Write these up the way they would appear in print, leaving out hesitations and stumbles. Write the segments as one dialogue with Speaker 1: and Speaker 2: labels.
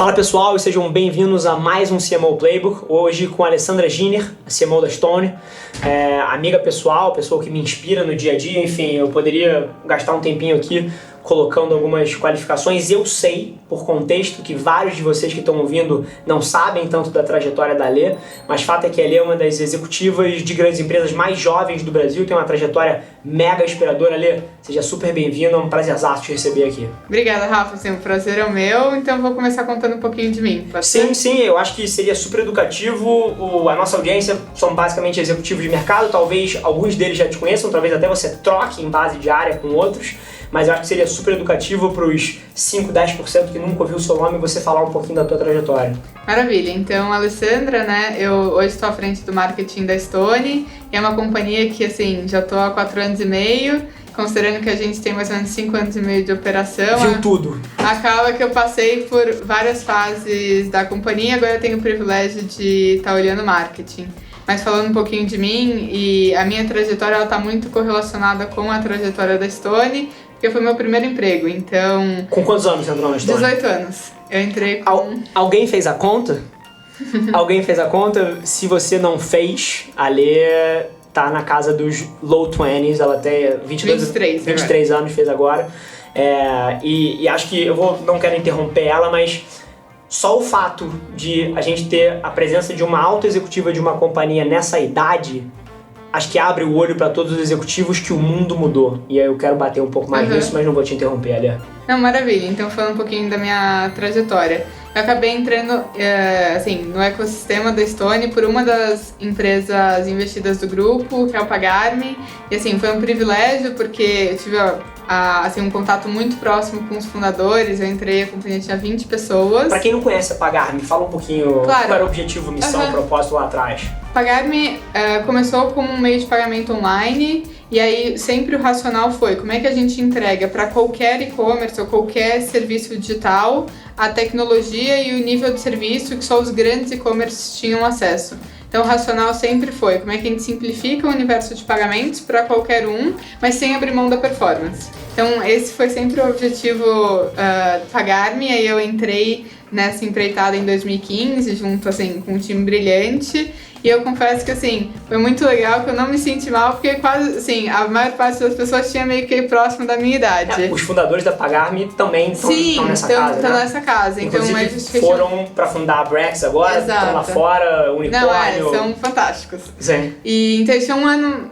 Speaker 1: Fala pessoal e sejam bem-vindos a mais um CMO Playbook, hoje com a Alessandra Giner, a CMO da Stone, amiga pessoal, pessoa que me inspira no dia a dia, enfim, eu poderia gastar um tempinho aqui colocando algumas qualificações. Eu sei, por contexto, que vários de vocês que estão ouvindo não sabem tanto da trajetória da Alê, mas fato é que a Alê é uma das executivas de grandes empresas mais jovens do Brasil, tem uma trajetória mega inspiradora. Alê, seja super bem-vindo, é um prazerzaço te receber aqui.
Speaker 2: Obrigada, Rafa, o prazer é o meu, então eu vou começar contando um pouquinho de mim.
Speaker 1: Sim, eu acho que seria super educativo. A nossa audiência são basicamente executivos de mercado, talvez alguns deles já te conheçam, talvez até você troque em base de área com outros, mas eu acho que seria super educativo para os 5, 10% que nunca ouviu o seu nome você falar um pouquinho da tua trajetória.
Speaker 2: Maravilha, então Alessandra, né, eu hoje estou à frente do marketing da Stone, é uma companhia que assim, já estou há 4 anos e meio, considerando que a gente tem mais ou menos 5 anos e meio de operação.
Speaker 1: Viu tudo.
Speaker 2: Acaba que eu passei por várias fases da companhia, agora eu tenho o privilégio de estar olhando marketing. Mas falando um pouquinho de mim, e a minha trajetória ela está muito correlacionada com a trajetória da Stone, porque foi meu primeiro emprego, então...
Speaker 1: Com quantos anos você entrou na Stone?
Speaker 2: 18 anos. Eu entrei com...
Speaker 1: Alguém fez a conta? Alguém fez a conta? Se você não fez, a Lê tá na casa dos low 20s, ela tem 23 anos, fez agora. E acho que não quero interromper ela, mas só o fato de a gente ter a presença de uma alta executiva de uma companhia nessa idade, acho que abre o olho para todos os executivos que o mundo mudou. E aí eu quero bater um pouco mais nisso, mas não vou te interromper, Alê.
Speaker 2: Não, maravilha. Então, falando um pouquinho da minha trajetória. Eu acabei entrando no ecossistema da Stone por uma das empresas investidas do grupo, que é o Pagar.me. E assim, foi um privilégio porque eu tive um contato muito próximo com os fundadores. Eu entrei, a companhia tinha 20 pessoas.
Speaker 1: Pra quem não conhece a Pagar.me, fala um pouquinho qual era o objetivo, missão, propósito lá atrás.
Speaker 2: Pagar.me começou como um meio de pagamento online, e aí sempre o racional foi como é que a gente entrega para qualquer e-commerce ou qualquer serviço digital a tecnologia e o nível de serviço que só os grandes e-commerces tinham acesso. Então o racional sempre foi como é que a gente simplifica o universo de pagamentos para qualquer um, mas sem abrir mão da performance. Então esse foi sempre o objetivo Pagar.me, aí eu entrei nessa empreitada em 2015, junto com um time brilhante. E eu confesso que, foi muito legal, que eu não me senti mal, porque quase, a maior parte das pessoas tinha meio que próximo da minha idade.
Speaker 1: Os fundadores da Pagar.me também estão nessa casa,
Speaker 2: estão nessa casa.
Speaker 1: Inclusive, foram para fundar a Brex agora, estão lá fora, Unicórnio.
Speaker 2: Não, são fantásticos.
Speaker 1: Sim.
Speaker 2: E então, tinha um ano,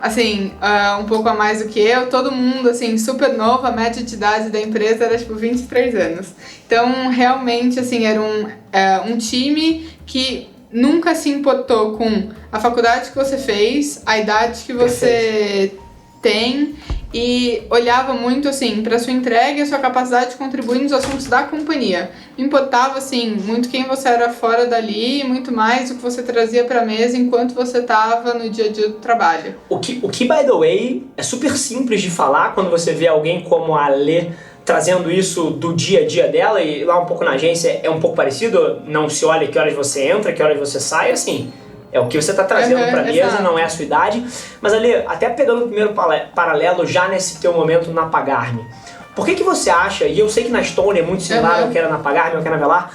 Speaker 2: um pouco a mais do que eu, todo mundo, super novo, a média de idade da empresa era, 23 anos. Então, realmente, era um time que nunca se importou com a faculdade que você fez, a idade que você tem, e olhava muito para sua entrega e a sua capacidade de contribuir nos assuntos da companhia. Não importava muito quem você era fora dali, muito mais o que você trazia para a mesa enquanto você estava no dia a dia do trabalho.
Speaker 1: O que, by the way, é super simples de falar quando você vê alguém como a Alê trazendo isso do dia a dia dela, e lá um pouco na agência é um pouco parecido, não se olha que horas você entra, que horas você sai, é o que você está trazendo para a mesa, não é a sua idade. Mas ali, até pegando o primeiro paralelo já nesse teu momento na Pagar.me, por que você acha, e eu sei que na Stone é muito similar ao que era na Pagar.me, ao que era na Velar,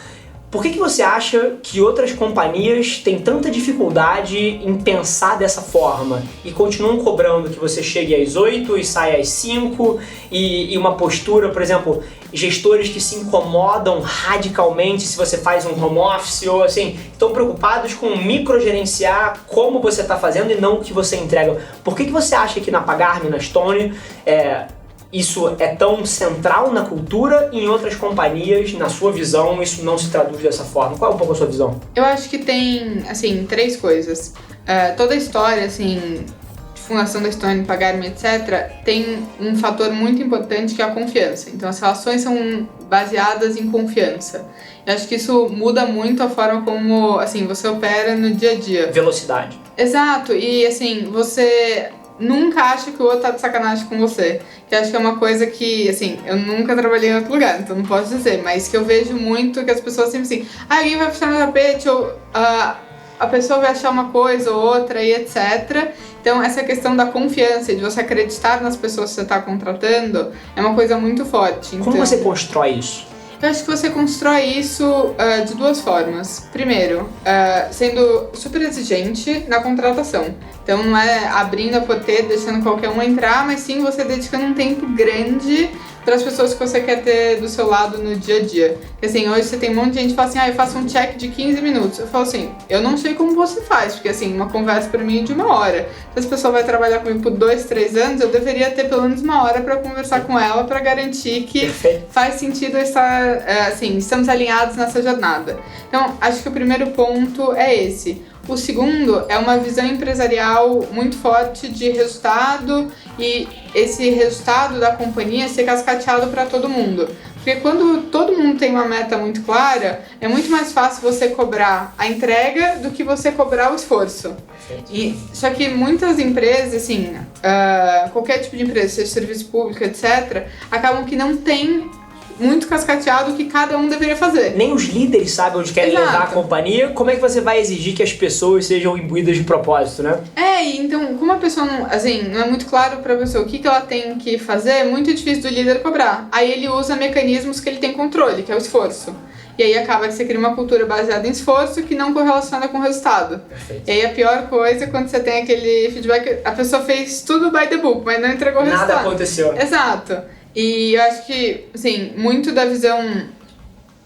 Speaker 1: por que você acha que outras companhias têm tanta dificuldade em pensar dessa forma e continuam cobrando que você chegue às 8 e saia às 5 e uma postura, por exemplo, gestores que se incomodam radicalmente se você faz um home office ou estão preocupados com microgerenciar como você está fazendo e não o que você entrega? Por que você acha que na Pagar.me, na Stone, isso é tão central na cultura e em outras companhias, na sua visão, isso não se traduz dessa forma? Qual é um pouco a sua visão?
Speaker 2: Eu acho que tem, 3 coisas. Toda a história, de fundação da Stone, Pagar.me, etc., tem um fator muito importante que é a confiança. Então, as relações são baseadas em confiança. Eu acho que isso muda muito a forma como, você opera no dia a dia.
Speaker 1: Velocidade.
Speaker 2: Exato. E, você nunca acha que o outro tá de sacanagem com você. Que acho que é uma coisa que, eu nunca trabalhei em outro lugar, então não posso dizer, mas que eu vejo muito que as pessoas sempre alguém vai puxar no tapete, ou a pessoa vai achar uma coisa ou outra e etc. Então essa questão da confiança, de você acreditar nas pessoas que você está contratando, é uma coisa muito forte.
Speaker 1: Como você constrói isso?
Speaker 2: Eu acho que você constrói isso de duas formas. Primeiro, sendo super exigente na contratação. Então não é abrindo a porteira, deixando qualquer um entrar, mas sim você dedicando um tempo grande para as pessoas que você quer ter do seu lado no dia a dia. Porque assim, hoje você tem um monte de gente que fala assim, eu faço um check de 15 minutos. Eu falo assim, eu não sei como você faz, porque assim, uma conversa para mim é de 1 hora. Se essa pessoa vai trabalhar comigo por 2, 3 anos, eu deveria ter pelo menos 1 hora para conversar com ela, para garantir que faz sentido estar, assim, estamos alinhados nessa jornada. Então, acho que o primeiro ponto é esse. O segundo é uma visão empresarial muito forte de resultado e esse resultado da companhia ser cascateado para todo mundo. Porque quando todo mundo tem uma meta muito clara, é muito mais fácil você cobrar a entrega do que você cobrar o esforço. Só que muitas empresas, assim, qualquer tipo de empresa, seja serviço público, etc., acabam que não tem muito cascateado o que cada um deveria fazer.
Speaker 1: Nem os líderes sabem onde querem levar a companhia. Como é que você vai exigir que as pessoas sejam imbuídas de propósito, né?
Speaker 2: Então, como a pessoa não é muito claro para a pessoa o que ela tem que fazer, é muito difícil do líder cobrar. Aí ele usa mecanismos que ele tem controle, que é o esforço. E aí acaba que você cria uma cultura baseada em esforço que não correlaciona com o resultado.
Speaker 1: Perfeito.
Speaker 2: E aí a pior coisa é quando você tem aquele feedback, a pessoa fez tudo by the book, mas não entregou o resultado.
Speaker 1: Nada aconteceu.
Speaker 2: Exato. E eu acho que, assim, muito da visão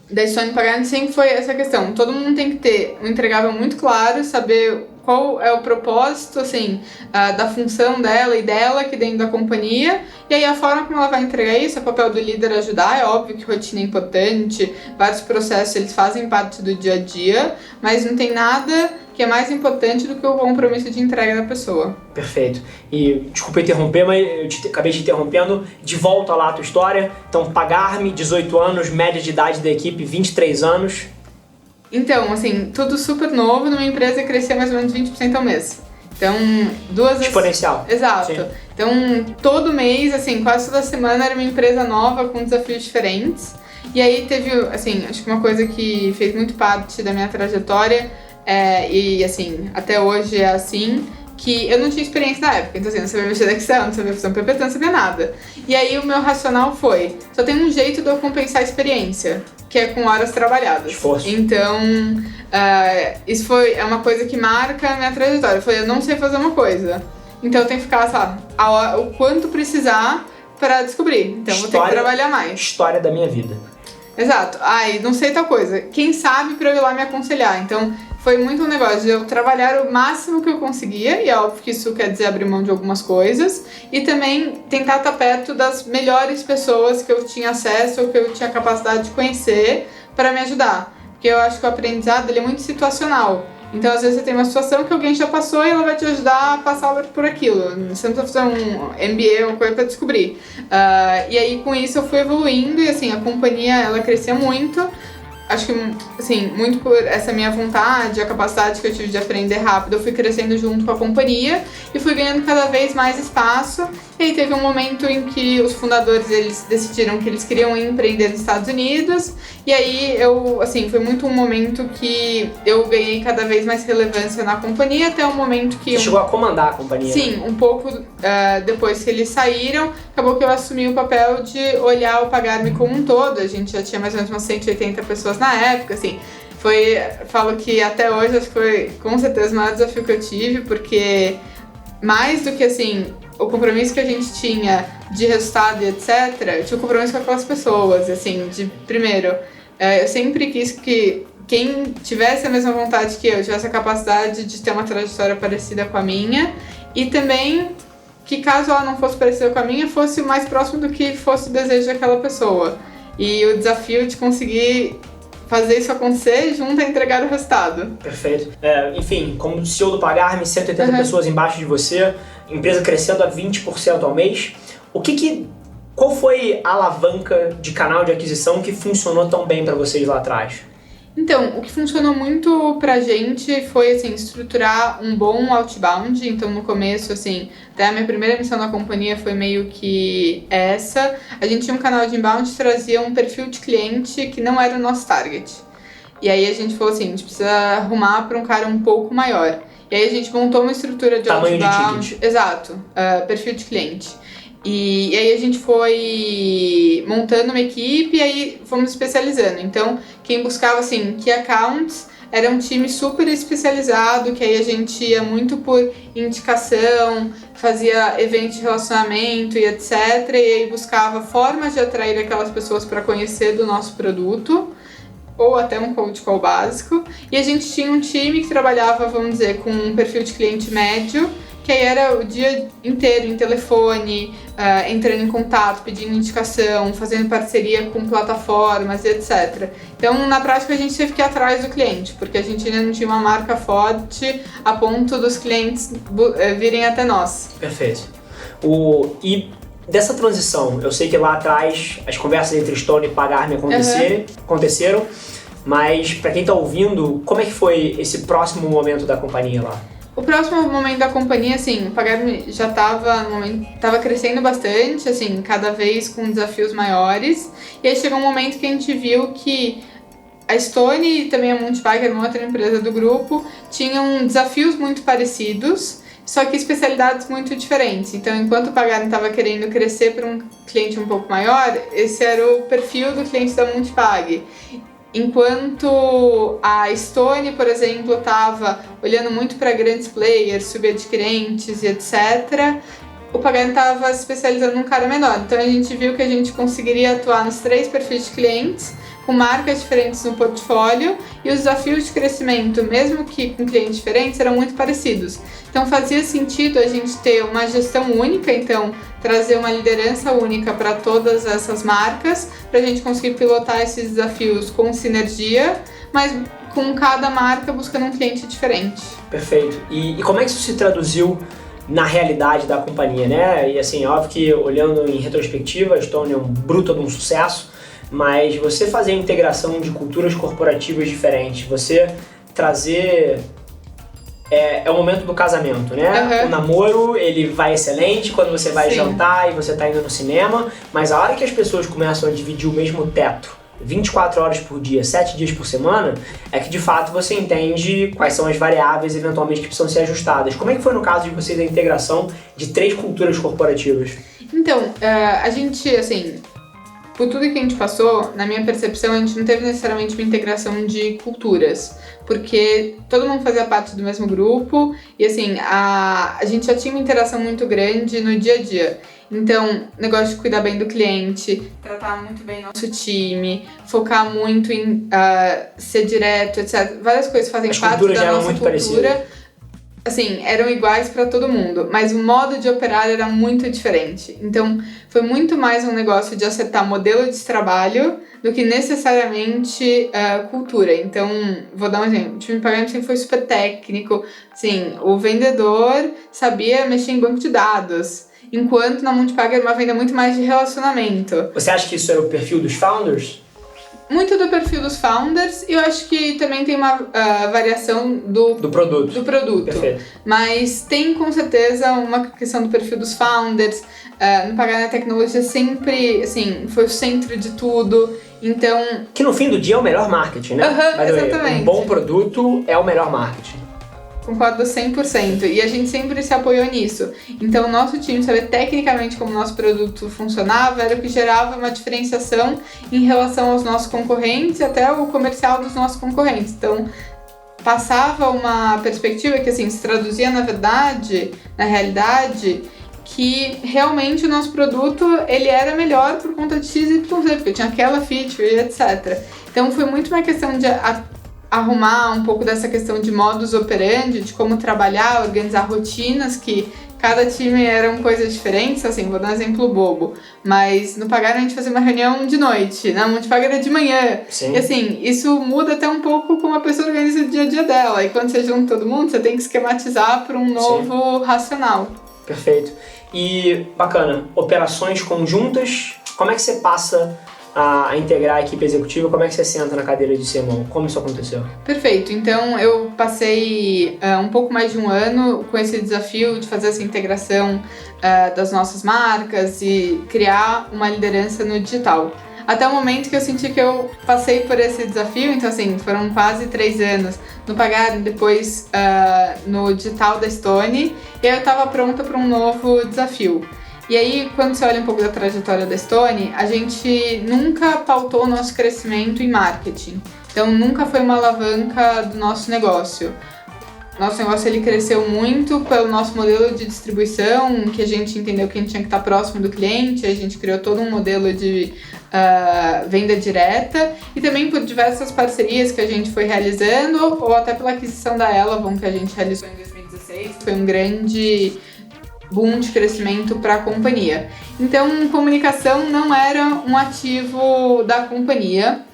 Speaker 2: da Stone Pagani sempre foi essa questão. Todo mundo tem que ter um entregável muito claro, saber qual é o propósito, assim, da função dela e dela aqui dentro da companhia. E aí a forma como ela vai entregar isso, é o papel do líder ajudar. É óbvio que rotina é importante, vários processos eles fazem parte do dia a dia, mas não tem nada que é mais importante do que o compromisso de entrega da pessoa.
Speaker 1: Perfeito. E desculpa interromper, mas eu acabei te interrompendo. De volta lá a tua história. Então, Pagar.me, 18 anos, média de idade da equipe, 23 anos.
Speaker 2: Então, assim, tudo super novo, numa empresa que crescia mais ou menos 20% ao mês. Então,
Speaker 1: exponencial.
Speaker 2: Exato. Sim. Então, todo mês, assim, quase toda semana era uma empresa nova com desafios diferentes. E aí teve, assim, acho que uma coisa que fez muito parte da minha trajetória, e assim, até hoje é assim, que eu não tinha experiência na época. Então assim, não sabia mexer no Excel, não sabia fazer um PPT, não sabia nada. E aí o meu racional foi, só tem um jeito de eu compensar a experiência, que é com horas trabalhadas.
Speaker 1: Esforço.
Speaker 2: Então, isso é uma coisa que marca a minha trajetória. Eu falei, eu não sei fazer uma coisa, então eu tenho que ficar, sabe, o quanto precisar para descobrir. Então eu vou ter que trabalhar mais.
Speaker 1: História da minha vida.
Speaker 2: Exato. Não sei tal coisa. Quem sabe pra eu ir lá me aconselhar. Então, foi muito um negócio de eu trabalhar o máximo que eu conseguia, e é óbvio que isso quer dizer abrir mão de algumas coisas, e também tentar estar perto das melhores pessoas que eu tinha acesso ou que eu tinha capacidade de conhecer para me ajudar. Porque eu acho que o aprendizado ele é muito situacional. Então, às vezes, você tem uma situação que alguém já passou e ela vai te ajudar a passar por aquilo. Você não precisa fazer um MBA ou coisa para descobrir. E aí, com isso, eu fui evoluindo e, assim, a companhia, ela crescia muito. Acho que, assim, muito por essa minha vontade, a capacidade que eu tive de aprender rápido, eu fui crescendo junto com a companhia e fui ganhando cada vez mais espaço. E aí teve um momento em que os fundadores, eles decidiram que eles queriam empreender nos Estados Unidos. E aí, foi muito um momento que eu ganhei cada vez mais relevância na companhia, até o momento que...
Speaker 1: Você chegou a comandar a companhia?
Speaker 2: Sim, um pouco depois que eles saíram, acabou que eu assumi o papel de olhar o Pagar.me como um todo. A gente já tinha mais ou menos umas 180 pessoas na época, assim. Falo que até hoje, acho que foi com certeza o maior desafio que eu tive, porque mais do que, assim, o compromisso que a gente tinha de resultado e etc., eu tinha o compromisso com aquelas pessoas, assim, primeiro, eu sempre quis que quem tivesse a mesma vontade que eu, tivesse a capacidade de ter uma trajetória parecida com a minha, e também que caso ela não fosse parecida com a minha, fosse o mais próximo do que fosse o desejo daquela pessoa. E o desafio de conseguir fazer isso acontecer junto a entregar o resultado.
Speaker 1: Perfeito. Enfim, como CEO do Pagar.me, 180 pessoas embaixo de você, empresa crescendo a 20% ao mês. Qual foi a alavanca de canal de aquisição que funcionou tão bem para vocês lá atrás?
Speaker 2: Então, o que funcionou muito pra gente foi, assim, estruturar um bom outbound. Então, no começo, assim, até a minha primeira missão na companhia foi meio que essa. A gente tinha um canal de inbound que trazia um perfil de cliente que não era o nosso target. E aí a gente falou assim, a gente precisa arrumar para um cara um pouco maior. E aí a gente montou uma estrutura de
Speaker 1: tamanho
Speaker 2: outbound.
Speaker 1: de ticket.
Speaker 2: Exato, perfil de cliente. E aí a gente foi montando uma equipe e aí fomos especializando. Então, quem buscava, assim, Key Accounts era um time super especializado, que aí a gente ia muito por indicação, fazia eventos de relacionamento e etc. E aí buscava formas de atrair aquelas pessoas para conhecer do nosso produto, ou até um cold call básico. E a gente tinha um time que trabalhava, vamos dizer, com um perfil de cliente médio, que aí era o dia inteiro em telefone, entrando em contato, pedindo indicação, fazendo parceria com plataformas e etc. Então, na prática, a gente teve que ir atrás do cliente, porque a gente ainda não tinha uma marca forte a ponto dos clientes virem até nós.
Speaker 1: Perfeito. E dessa transição, eu sei que lá atrás as conversas entre Stone e Pagar.me aconteceram, mas para quem está ouvindo, como é que foi esse próximo momento da companhia lá?
Speaker 2: O próximo momento da companhia, assim, o Pagar.me já estava crescendo bastante, assim, cada vez com desafios maiores. E aí chegou um momento que a gente viu que a Stone e também a Multipag, uma outra empresa do grupo, tinham desafios muito parecidos, só que especialidades muito diferentes. Então, enquanto o Pagar.me estava querendo crescer para um cliente um pouco maior, esse era o perfil do cliente da Multipag. Enquanto a Stone, por exemplo, estava olhando muito para grandes players, subadquirentes e etc., o Pagar.me estava se especializando num cara menor. Então a gente viu que a gente conseguiria atuar nos 3 perfis de clientes, com marcas diferentes no portfólio, e os desafios de crescimento, mesmo que com clientes diferentes, eram muito parecidos. Então fazia sentido a gente ter uma gestão única, então trazer uma liderança única para todas essas marcas, para a gente conseguir pilotar esses desafios com sinergia, mas com cada marca buscando um cliente diferente.
Speaker 1: Perfeito. E como é que isso se traduziu na realidade da companhia, né? E assim, óbvio que olhando em retrospectiva, a Stone é um bruto de um sucesso, mas você fazer a integração de culturas corporativas diferentes, você trazer... É o momento do casamento, né? O namoro, ele vai excelente quando você vai jantar e você tá indo no cinema, mas a hora que as pessoas começam a dividir o mesmo teto, 24 horas por dia, 7 dias por semana, é que de fato você entende quais são as variáveis eventualmente que precisam ser ajustadas. Como é que foi no caso de vocês a integração de 3 culturas corporativas?
Speaker 2: Então, a gente, assim... Por tudo que a gente passou, na minha percepção, a gente não teve necessariamente uma integração de culturas, porque todo mundo fazia parte do mesmo grupo e, assim, a gente já tinha uma interação muito grande no dia a dia. Então, negócio de cuidar bem do cliente, tratar muito bem nosso time, focar muito em ser direto, etc. Várias coisas fazem parte da nossa cultura. Assim, eram iguais para todo mundo, mas o modo de operar era muito diferente. Então, foi muito mais um negócio de acertar modelo de trabalho do que necessariamente cultura. Então, vou dar um exemplo. O time de pagamento sempre foi super técnico. Assim, o vendedor sabia mexer em banco de dados, enquanto na Multipag era uma venda muito mais de relacionamento.
Speaker 1: Você acha que isso era o perfil dos founders?
Speaker 2: Muito do perfil dos founders, e eu acho que também tem uma variação do produto.
Speaker 1: Perfeito.
Speaker 2: Mas tem com certeza uma questão do perfil dos founders. No Pagar.me a tecnologia sempre, assim, foi o centro de tudo. Então...
Speaker 1: Que no fim do dia é o melhor marketing, né?
Speaker 2: Exatamente.
Speaker 1: Um bom produto é o melhor marketing.
Speaker 2: Concordo 100%. E a gente sempre se apoiou nisso. Então, o nosso time saber tecnicamente como o nosso produto funcionava era o que gerava uma diferenciação em relação aos nossos concorrentes e até o comercial dos nossos concorrentes. Então, passava uma perspectiva que, assim, se traduzia na realidade, que realmente o nosso produto ele era melhor por conta de X e Y, porque tinha aquela feature e etc. Então, foi muito uma questão de arrumar um pouco dessa questão de modus operandi, de como trabalhar, organizar rotinas, que cada time eram coisas diferentes, assim, vou dar um exemplo bobo, mas no Pagar a gente fazia uma reunião de noite, na Multipag era de manhã,
Speaker 1: Sim.
Speaker 2: E assim, isso muda até um pouco como a pessoa organiza o dia a dia dela, e quando você junta todo mundo, você tem que esquematizar para um novo racional.
Speaker 1: Perfeito. E, bacana, operações conjuntas, como é que você passa a integrar a equipe executiva, como é que você senta na cadeira de CMO? Como isso aconteceu?
Speaker 2: Perfeito, então eu passei um pouco mais de um ano com esse desafio de fazer essa integração das nossas marcas e criar uma liderança no digital. Até o momento que eu senti que eu passei por esse desafio, então assim, foram quase 3 anos no Pagar, depois no digital da Stone, e aí eu estava pronta para um novo desafio. E aí, quando você olha um pouco da trajetória da Stone, a gente nunca pautou o nosso crescimento em marketing. Então, nunca foi uma alavanca do nosso negócio. Nosso negócio ele cresceu muito pelo nosso modelo de distribuição, que a gente entendeu que a gente tinha que estar próximo do cliente, a gente criou todo um modelo de venda direta e também por diversas parcerias que a gente foi realizando ou até pela aquisição da Elavon que a gente realizou em 2016. Foi um grande boom de crescimento para a companhia. Então, comunicação não era um ativo da companhia.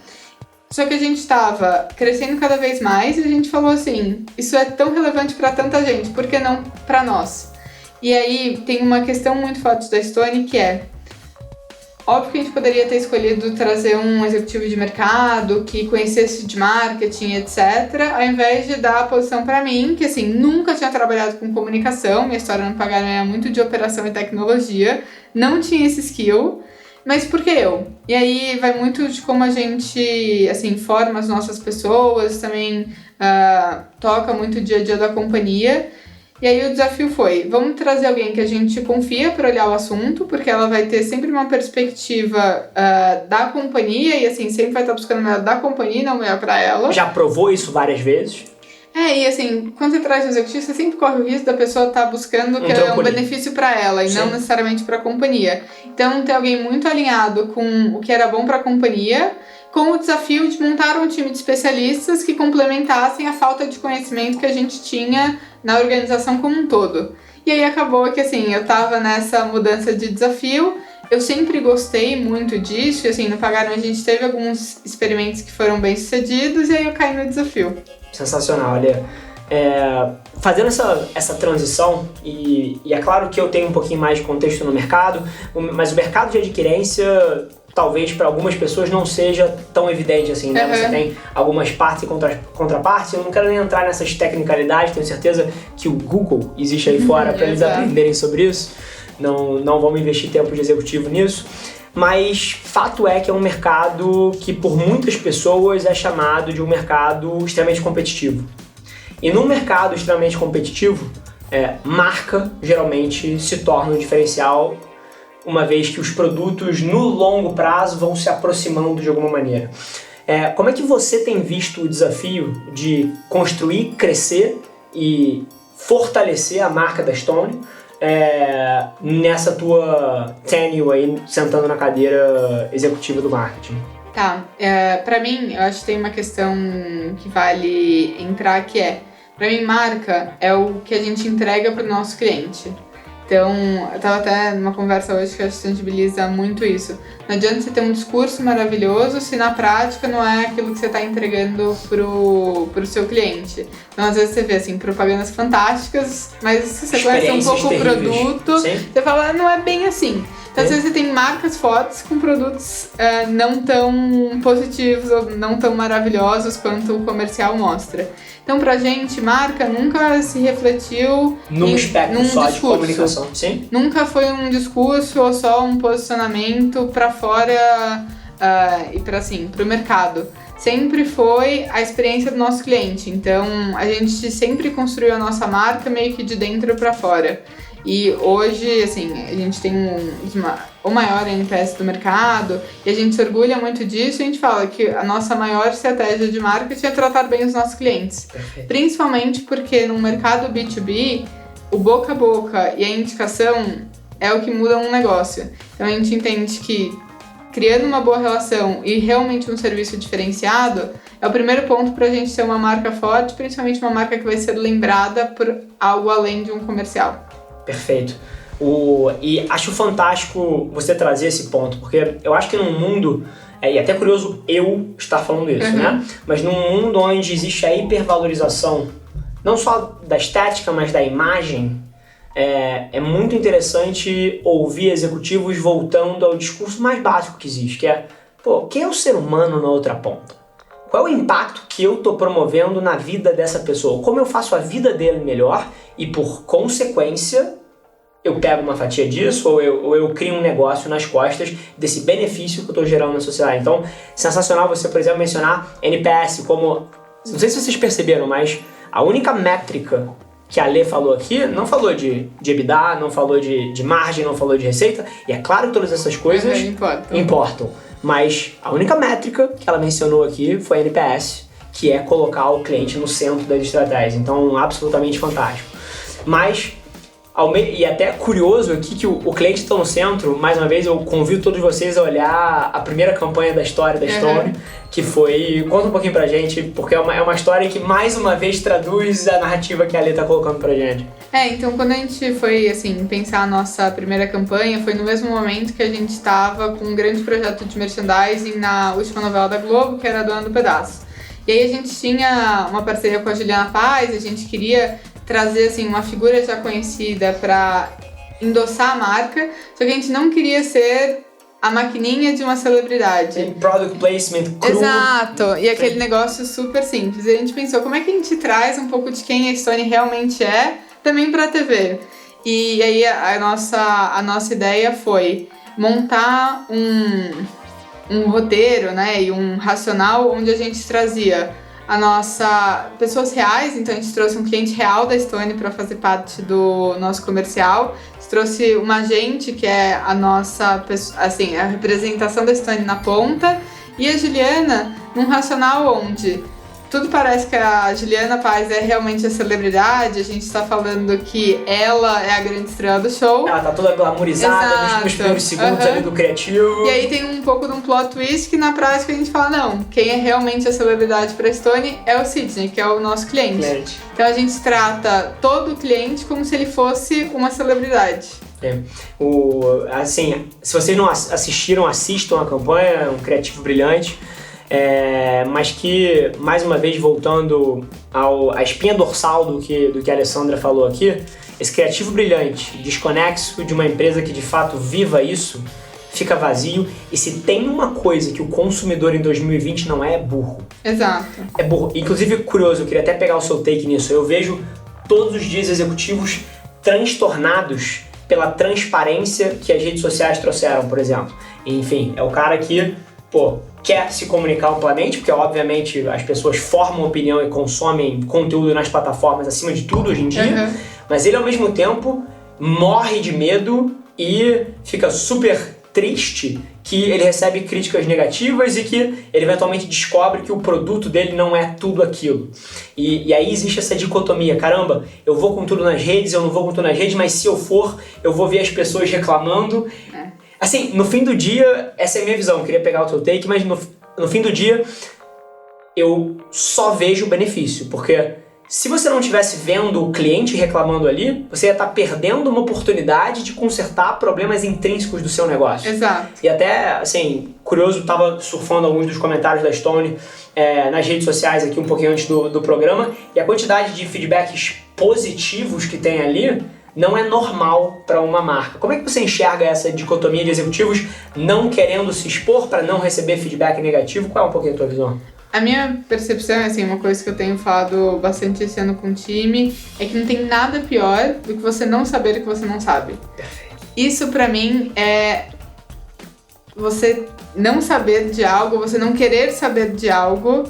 Speaker 2: Só que a gente estava crescendo cada vez mais e a gente falou assim, isso é tão relevante para tanta gente, por que não para nós? E aí tem uma questão muito forte da Stone que é, óbvio que a gente poderia ter escolhido trazer um executivo de mercado que conhecesse de marketing, etc., ao invés de dar a posição para mim, que assim, nunca tinha trabalhado com comunicação, minha história no Pagano é muito de operação e tecnologia, não tinha esse skill. Mas por que eu? E aí vai muito de como a gente, assim, forma as nossas pessoas, também toca muito o dia a dia da companhia. E aí o desafio foi, vamos trazer alguém que a gente confia para olhar o assunto, porque ela vai ter sempre uma perspectiva da companhia e, assim, sempre vai estar buscando o melhor da companhia e não o melhor para ela.
Speaker 1: Já provou isso várias vezes?
Speaker 2: E assim, quando você traz um executivo, você sempre corre o risco da pessoa estar buscando que é um benefício para ela e não necessariamente para a companhia. Então, ter alguém muito alinhado com o que era bom para a companhia, com o desafio de montar um time de especialistas que complementassem a falta de conhecimento que a gente tinha na organização como um todo. E aí acabou que, assim, eu estava nessa mudança de desafio. Eu sempre gostei muito disso, e assim, no Pagano a gente teve alguns experimentos que foram bem sucedidos, e aí eu caí no desafio.
Speaker 1: Sensacional, olha. Fazendo essa transição, e é claro que eu tenho um pouquinho mais de contexto no mercado, mas o mercado de adquirência, talvez para algumas pessoas não seja tão evidente assim, né? Você tem algumas partes e contrapartes, eu não quero nem entrar nessas tecnicalidades, tenho certeza que o Google existe aí fora para eles aprenderem sobre isso, não vamos investir tempo de executivo nisso. Mas fato é que é um mercado que por muitas pessoas é chamado de um mercado extremamente competitivo. E num mercado extremamente competitivo, marca geralmente se torna um diferencial, uma vez que os produtos no longo prazo vão se aproximando de alguma maneira. Como é que você tem visto o desafio de construir, crescer e fortalecer a marca da Stone nessa tua tenure aí, sentando na cadeira executiva do marketing?
Speaker 2: Tá, pra mim, eu acho que tem uma questão que vale entrar, que pra mim, marca é o que a gente entrega pro nosso cliente. Então, eu tava até numa conversa hoje que a gente tangibiliza muito isso. Não adianta você ter um discurso maravilhoso se na prática não é aquilo que você tá entregando pro seu cliente. Então, às vezes você vê, assim, propagandas fantásticas, mas se você conhece um pouco o produto, você fala, não é bem assim. Então, às vezes você tem marcas fortes com produtos não tão positivos ou não tão maravilhosos quanto o comercial mostra. Então, pra gente, marca nunca se refletiu
Speaker 1: num espectro só de comunicação. Sim?
Speaker 2: Nunca foi um discurso ou só um posicionamento pra fora e pro mercado. Sempre foi a experiência do nosso cliente. Então, a gente sempre construiu a nossa marca meio que de dentro pra fora. E hoje, assim, a gente tem o maior NPS do mercado e a gente se orgulha muito disso. E a gente fala que a nossa maior estratégia de marketing é tratar bem os nossos clientes. Perfeito. Principalmente porque no mercado B2B, o boca a boca e a indicação é o que muda um negócio. Então a gente entende que criando uma boa relação e realmente um serviço diferenciado é o primeiro ponto para a gente ter uma marca forte, principalmente uma marca que vai ser lembrada por algo além de um comercial.
Speaker 1: Perfeito. E acho fantástico você trazer esse ponto, porque eu acho que num mundo, e até curioso eu estar falando isso, né? Mas num mundo onde existe a hipervalorização, não só da estética, mas da imagem, é muito interessante ouvir executivos voltando ao discurso mais básico que existe, que é, quem é o ser humano na outra ponta? Qual é o impacto que eu estou promovendo na vida dessa pessoa? Como eu faço a vida dele melhor e, por consequência, eu pego uma fatia disso ou eu crio um negócio nas costas desse benefício que eu estou gerando na sociedade. Então, sensacional você, por exemplo, mencionar NPS como... Não sei se vocês perceberam, mas a única métrica que a Lê falou aqui, não falou de EBITDA, não falou de margem, não falou de receita, e é claro que todas essas coisas importam. Mas a única métrica que ela mencionou aqui foi a NPS, que é colocar o cliente no centro das estratégias. Então, absolutamente fantástico. Mas, e até curioso aqui que o cliente está no centro, mais uma vez eu convido todos vocês a olhar a primeira campanha da história da Stone, que foi... Conta um pouquinho pra gente, porque é uma história que mais uma vez traduz a narrativa que a Lê tá colocando pra gente.
Speaker 2: Então quando a gente foi, assim, pensar a nossa primeira campanha, foi no mesmo momento que a gente estava com um grande projeto de merchandising na última novela da Globo, que era a Dona do Pedaço. E aí a gente tinha uma parceria com a Juliana Paz, a gente queria trazer, assim, uma figura já conhecida pra endossar a marca, só que a gente não queria ser a maquininha de uma celebridade.
Speaker 1: Tem product placement cru.
Speaker 2: Exato, e aquele negócio super simples. E a gente pensou, como é que a gente traz um pouco de quem a Stone realmente é também pra TV? E aí a nossa ideia foi montar um roteiro, né, e um racional onde a gente trazia pessoas reais. Então a gente trouxe um cliente real da Stone para fazer parte do nosso comercial. A gente trouxe uma agente que é a nossa, assim, a representação da Stone na ponta, e a Juliana num racional onde tudo parece que a Juliana Paz é realmente a celebridade. A gente tá falando que ela é a grande estrela do show.
Speaker 1: Ela tá toda glamourizada nos primeiros segundos ali do criativo.
Speaker 2: E aí tem um pouco de um plot twist que na prática a gente fala, não, quem é realmente a celebridade pra Stone é o Sidney, que é o nosso cliente. Então a gente trata todo o cliente como se ele fosse uma celebridade.
Speaker 1: Assim, se vocês não assistiram, assistam a campanha, é um criativo brilhante. Mas que, mais uma vez, voltando à espinha dorsal do que a Alessandra falou aqui, esse criativo brilhante, desconexo de uma empresa que de fato viva isso, fica vazio. E se tem uma coisa que o consumidor em 2020 não é burro.
Speaker 2: Exato.
Speaker 1: É burro. Inclusive, curioso, eu queria até pegar o seu take nisso. Eu vejo todos os dias executivos transtornados pela transparência que as redes sociais trouxeram, por exemplo. Enfim, é o cara que, quer se comunicar amplamente, porque obviamente as pessoas formam opinião e consomem conteúdo nas plataformas acima de tudo hoje em dia, mas ele ao mesmo tempo morre de medo e fica super triste que ele recebe críticas negativas e que ele eventualmente descobre que o produto dele não é tudo aquilo. E aí existe essa dicotomia, caramba, eu vou com tudo nas redes, eu não vou com tudo nas redes, mas se eu for, eu vou ver as pessoas reclamando. Assim, no fim do dia, essa é a minha visão, eu queria pegar o teu take, mas no fim do dia eu só vejo o benefício, porque se você não estivesse vendo o cliente reclamando ali, você ia estar perdendo uma oportunidade de consertar problemas intrínsecos do seu negócio.
Speaker 2: Exato.
Speaker 1: E até, assim, curioso, estava surfando alguns dos comentários da Stone nas redes sociais aqui um pouquinho antes do programa, e a quantidade de feedbacks positivos que tem ali não é normal para uma marca. Como é que você enxerga essa dicotomia de executivos não querendo se expor para não receber feedback negativo? Qual é um pouquinho a tua visão?
Speaker 2: A minha percepção, assim, uma coisa que eu tenho falado bastante esse ano com o time, é que não tem nada pior do que você não saber o que você não sabe.
Speaker 1: Perfeito.
Speaker 2: Isso pra mim é você não saber de algo, você não querer saber de algo,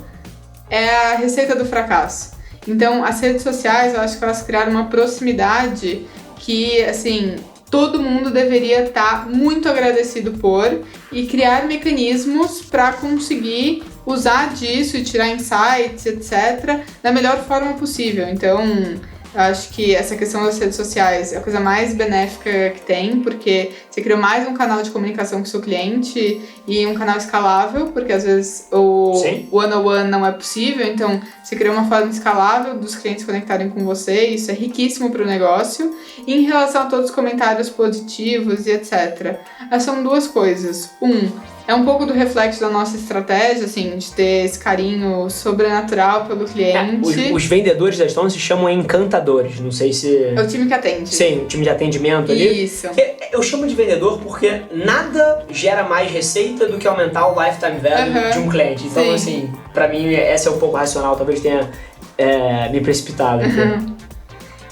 Speaker 2: é a receita do fracasso. Então, as redes sociais, eu acho que elas criaram uma proximidade que, assim, todo mundo deveria estar muito agradecido por, e criar mecanismos para conseguir usar disso e tirar insights, etc., da melhor forma possível. Então, eu acho que essa questão das redes sociais é a coisa mais benéfica que tem, porque você cria mais um canal de comunicação com o seu cliente e um canal escalável, porque às vezes o one-on-one não é possível, então você cria uma forma escalável dos clientes conectarem com você, isso é riquíssimo para o negócio. E em relação a todos os comentários positivos e etc., são duas coisas. É um pouco do reflexo da nossa estratégia, assim, de ter esse carinho sobrenatural pelo cliente.
Speaker 1: Os vendedores da Stone se chamam encantadores, não sei se...
Speaker 2: É o time que atende.
Speaker 1: Sim, o time de atendimento ali.
Speaker 2: Isso.
Speaker 1: Eu chamo de vendedor porque nada gera mais receita do que aumentar o lifetime value de um cliente. Então, assim, pra mim, esse é um pouco racional, talvez tenha me precipitado aqui.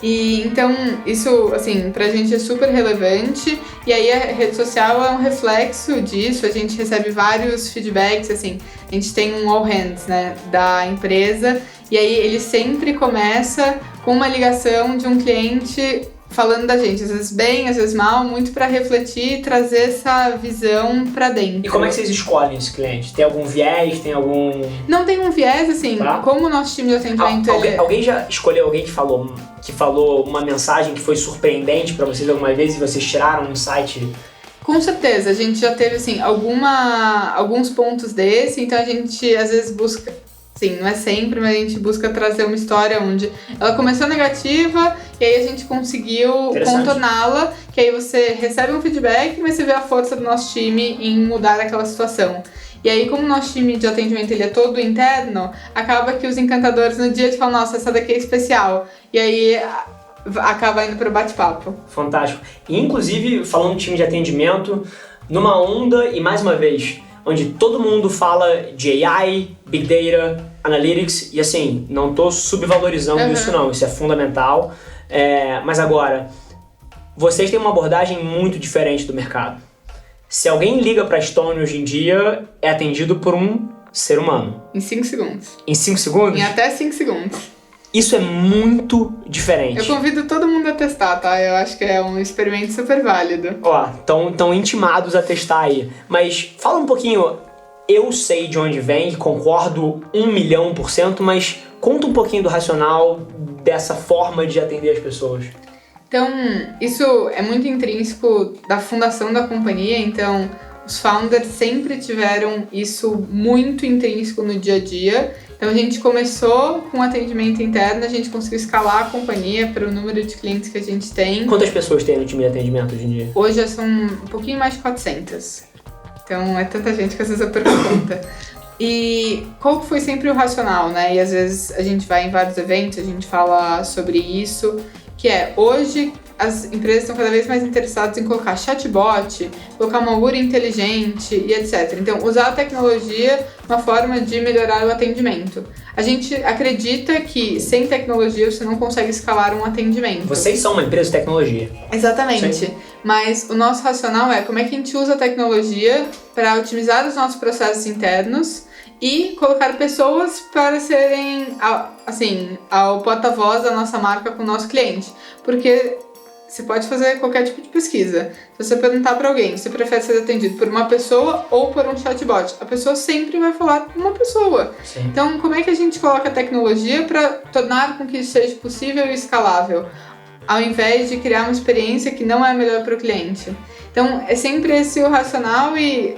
Speaker 2: E então, isso, assim, pra gente é super relevante. E aí a rede social é um reflexo disso. A gente recebe vários feedbacks, assim. A gente tem um all hands, né, da empresa. E aí ele sempre começa com uma ligação de um cliente falando da gente, às vezes bem, às vezes mal, muito para refletir e trazer essa visão para dentro.
Speaker 1: E como é que vocês escolhem esse cliente? Tem algum viés? Tem algum...
Speaker 2: Não tem um viés, assim,
Speaker 1: Tá.
Speaker 2: como o nosso time de atendimento...
Speaker 1: Alguém já escolheu alguém que falou uma mensagem que foi surpreendente para vocês alguma vez e vocês tiraram um site?
Speaker 2: Com certeza, a gente já teve, assim, alguns pontos desse, então a gente às vezes busca... Sim, não é sempre, mas a gente busca trazer uma história onde ela começou negativa e aí a gente conseguiu contorná-la, que aí você recebe um feedback, mas você vê a força do nosso time em mudar aquela situação. E aí, como o nosso time de atendimento ele é todo interno, acaba que os encantadores no dia te falam, nossa, essa daqui é especial. E aí acaba indo pro bate-papo.
Speaker 1: Fantástico. E, inclusive, falando de time de atendimento, numa onda, e mais uma vez, onde todo mundo fala de AI, Big Data, Analytics, e assim, não tô subvalorizando isso não, isso é fundamental. Mas agora, vocês têm uma abordagem muito diferente do mercado. Se alguém liga pra Stone hoje em dia, é atendido por um ser humano.
Speaker 2: Em 5 segundos.
Speaker 1: Em 5 segundos?
Speaker 2: Em até 5 segundos.
Speaker 1: Isso é muito diferente.
Speaker 2: Eu convido todo mundo a testar, tá? Eu acho que é um experimento super válido.
Speaker 1: Ó, estão intimados a testar aí. Mas fala um pouquinho, eu sei de onde vem, concordo 1.000.000%, mas conta um pouquinho do racional dessa forma de atender as pessoas.
Speaker 2: Então, isso é muito intrínseco da fundação da companhia, então os founders sempre tiveram isso muito intrínseco no dia a dia. Então a gente começou com atendimento interno, a gente conseguiu escalar a companhia para o número de clientes que a gente tem.
Speaker 1: Quantas pessoas tem no time de atendimento hoje em dia?
Speaker 2: Hoje já são um pouquinho mais de 400. Então é tanta gente que às vezes eu perco conta. E qual que foi sempre o racional, né? E às vezes a gente vai em vários eventos, a gente fala sobre isso, que é hoje as empresas estão cada vez mais interessadas em colocar chatbot, colocar uma URA inteligente e etc. Então, usar a tecnologia é uma forma de melhorar o atendimento. A gente acredita que sem tecnologia você não consegue escalar um atendimento.
Speaker 1: Vocês são uma empresa de tecnologia.
Speaker 2: Exatamente.
Speaker 1: Sim.
Speaker 2: Mas o nosso racional é como é que a gente usa a tecnologia para otimizar os nossos processos internos e colocar pessoas para serem, assim, ao porta-voz da nossa marca com o nosso cliente. Porque você pode fazer qualquer tipo de pesquisa. Se você perguntar para alguém, você prefere ser atendido por uma pessoa ou por um chatbot? A pessoa sempre vai falar uma pessoa.
Speaker 1: Sim.
Speaker 2: Então, como é que a gente coloca a tecnologia para tornar com que isso seja possível e escalável, ao invés de criar uma experiência que não é a melhor para o cliente? Então, é sempre esse o racional e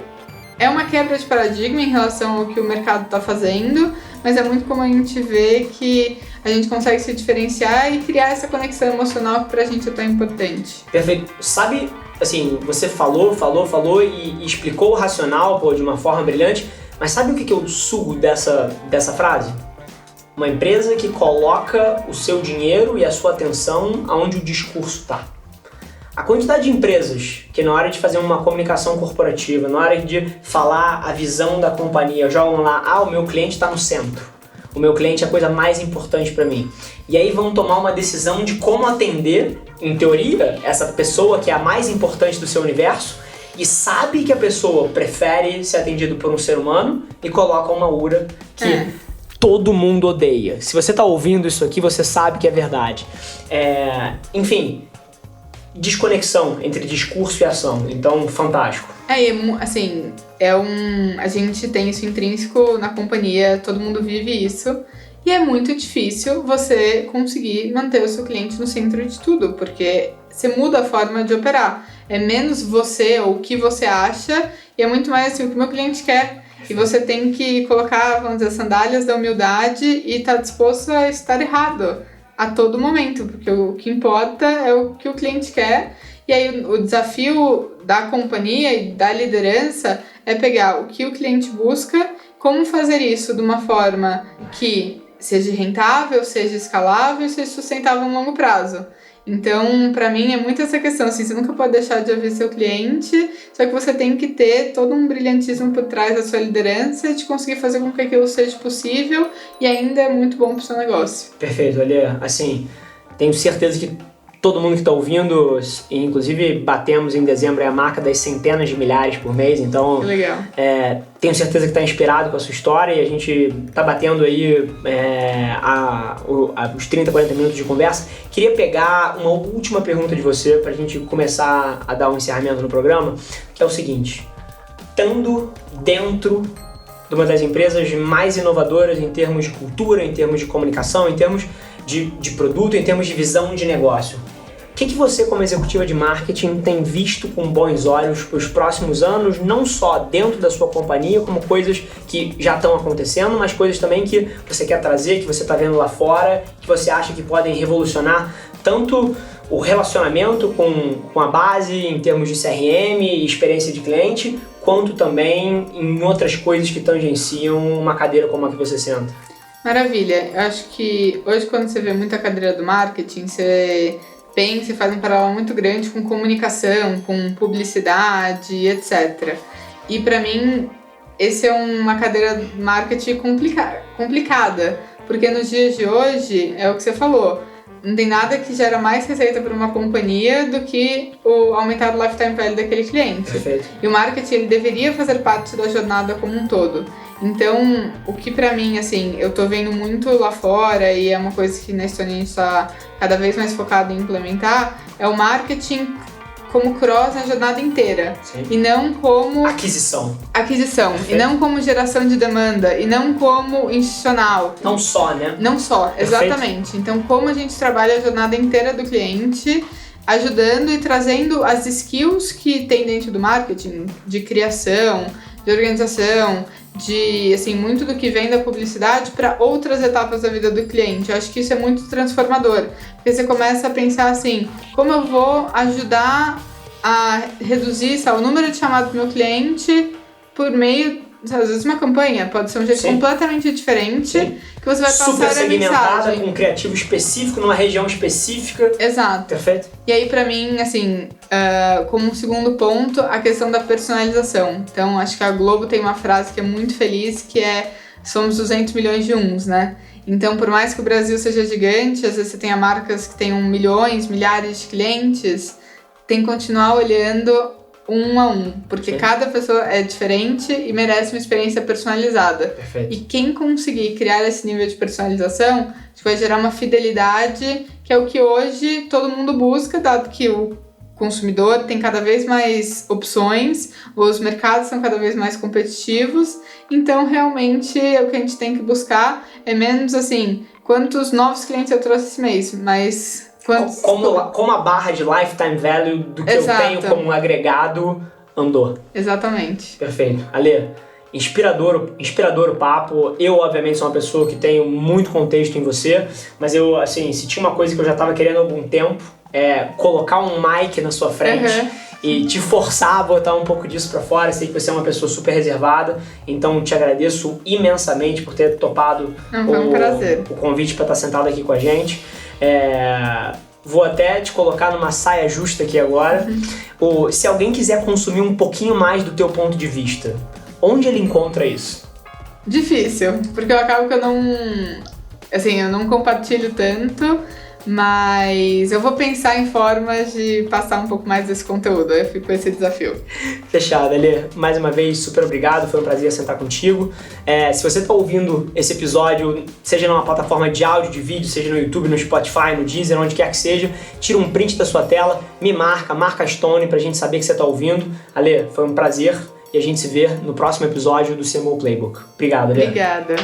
Speaker 2: é uma quebra de paradigma em relação ao que o mercado está fazendo, mas é muito como a gente vê que a gente consegue se diferenciar e criar essa conexão emocional que pra gente é tão importante.
Speaker 1: Perfeito. Sabe, assim, você falou e explicou o racional, de uma forma brilhante, mas sabe o que eu sugo dessa frase? Uma empresa que coloca o seu dinheiro e a sua atenção aonde o discurso está. A quantidade de empresas que na hora de fazer uma comunicação corporativa, na hora de falar a visão da companhia, jogam lá, o meu cliente está no centro. O meu cliente é a coisa mais importante para mim. E aí vão tomar uma decisão de como atender, em teoria, essa pessoa que é a mais importante do seu universo e sabe que a pessoa prefere ser atendido por um ser humano e coloca uma URA que todo mundo odeia. Se você está ouvindo isso aqui, você sabe que é verdade. Enfim, desconexão entre discurso e ação. Então, fantástico.
Speaker 2: Assim, a gente tem isso intrínseco na companhia, todo mundo vive isso. E é muito difícil você conseguir manter o seu cliente no centro de tudo, porque você muda a forma de operar. É menos você ou o que você acha, e é muito mais assim, o que o meu cliente quer. E você tem que colocar, vamos dizer, as sandálias da humildade e estar disposto a estar errado a todo momento, porque o que importa é o que o cliente quer. E aí o desafio da companhia e da liderança é pegar o que o cliente busca, como fazer isso de uma forma que seja rentável, seja escalável e seja sustentável a longo prazo. Então, para mim, é muito essa questão, assim, você nunca pode deixar de ouvir seu cliente, só que você tem que ter todo um brilhantismo por trás da sua liderança de conseguir fazer com que aquilo seja possível e ainda é muito bom para o seu negócio.
Speaker 1: Perfeito, olha, assim, tenho certeza que todo mundo que está ouvindo, inclusive batemos em dezembro a marca das centenas de milhares por mês, então
Speaker 2: Que legal.
Speaker 1: Tenho certeza que está inspirado com a sua história e a gente está batendo aí os 30, 40 minutos de conversa. Queria pegar uma última pergunta de você para a gente começar a dar um encerramento no programa, que é o seguinte: estando dentro de uma das empresas mais inovadoras em termos de cultura, em termos de comunicação, em termos de produto, em termos de visão de negócio, o que você, como executiva de marketing, tem visto com bons olhos para os próximos anos, não só dentro da sua companhia, como coisas que já estão acontecendo, mas coisas também que você quer trazer, que você está vendo lá fora, que você acha que podem revolucionar tanto o relacionamento com a base em termos de CRM e experiência de cliente, quanto também em outras coisas que tangenciam uma cadeira como a que você senta?
Speaker 2: Maravilha. Eu acho que hoje, quando você vê muita cadeira do marketing, você pensa e faz um paralelo muito grande com comunicação, com publicidade, etc. E para mim, esse é uma cadeira marketing complicada, porque nos dias de hoje, é o que você falou, não tem nada que gera mais receita para uma companhia do que o aumentar o lifetime value daquele cliente.
Speaker 1: Perfeito.
Speaker 2: E o marketing, ele deveria fazer parte da jornada como um todo. Então, o que pra mim, assim, eu tô vendo muito lá fora e é uma coisa que na Estônia a gente tá cada vez mais focado em implementar, é o marketing como cross na jornada inteira.
Speaker 1: Sim.
Speaker 2: E não como...
Speaker 1: Aquisição.
Speaker 2: E não como geração de demanda, e não como institucional.
Speaker 1: Não só, né?
Speaker 2: Não só,
Speaker 1: Perfeito.
Speaker 2: Exatamente. Então, como a gente trabalha a jornada inteira do cliente, ajudando e trazendo as skills que tem dentro do marketing, de criação, de organização, de, assim, muito do que vem da publicidade para outras etapas da vida do cliente. Eu acho que isso é muito transformador, porque você começa a pensar assim, como eu vou ajudar a reduzir, sabe, o número de chamadas do meu cliente por meio, sabe, às vezes uma campanha pode ser um jeito completamente diferente.
Speaker 1: Sim.
Speaker 2: Que você vai passar
Speaker 1: super
Speaker 2: a
Speaker 1: segmentada,
Speaker 2: mensagem.
Speaker 1: com um criativo específico, numa região específica.
Speaker 2: Exato.
Speaker 1: Perfeito.
Speaker 2: E aí, pra mim, assim, como um segundo ponto, a questão da personalização. Então, acho que a Globo tem uma frase que é muito feliz, que é: somos 200 milhões de uns, né? Então, por mais que o Brasil seja gigante, às vezes você tenha marcas que tenham milhões, milhares de clientes, tem que continuar olhando um a um, porque
Speaker 1: Sim.
Speaker 2: cada pessoa é diferente e merece uma experiência personalizada.
Speaker 1: Perfeito.
Speaker 2: E quem conseguir criar esse nível de personalização, vai gerar uma fidelidade, que é o que hoje todo mundo busca, dado que o consumidor tem cada vez mais opções, os mercados são cada vez mais competitivos, então realmente o que a gente tem que buscar é menos assim, quantos novos clientes eu trouxe esse mês, mas...
Speaker 1: Como a barra de lifetime value do que
Speaker 2: Exato.
Speaker 1: eu tenho como agregado andou.
Speaker 2: Exatamente.
Speaker 1: Perfeito. Ale, inspirador o papo. Eu, obviamente, sou uma pessoa que tenho muito contexto em você, mas eu, assim, se tinha uma coisa que eu já estava querendo há algum tempo, é colocar um mic na sua frente e te forçar a botar um pouco disso pra fora. Sei que você é uma pessoa super reservada, então te agradeço imensamente por ter topado
Speaker 2: Foi um prazer.
Speaker 1: o convite para estar sentado aqui com a gente. Vou até te colocar numa saia justa aqui agora. Se alguém quiser consumir um pouquinho mais do teu ponto de vista, onde ele encontra isso?
Speaker 2: Difícil, porque eu acabo que eu não compartilho tanto, mas eu vou pensar em formas de passar um pouco mais desse conteúdo. Eu fico com esse desafio.
Speaker 1: Fechado, Ale. Mais uma vez, super obrigado. Foi um prazer sentar contigo. Se você está ouvindo esse episódio, seja numa plataforma de áudio, de vídeo, seja no YouTube, no Spotify, no Deezer, onde quer que seja, tira um print da sua tela, me marca a Stone pra gente saber que você está ouvindo. Ale, foi um prazer e a gente se vê no próximo episódio do CMO Playbook. Obrigado, Ale.
Speaker 2: Obrigada.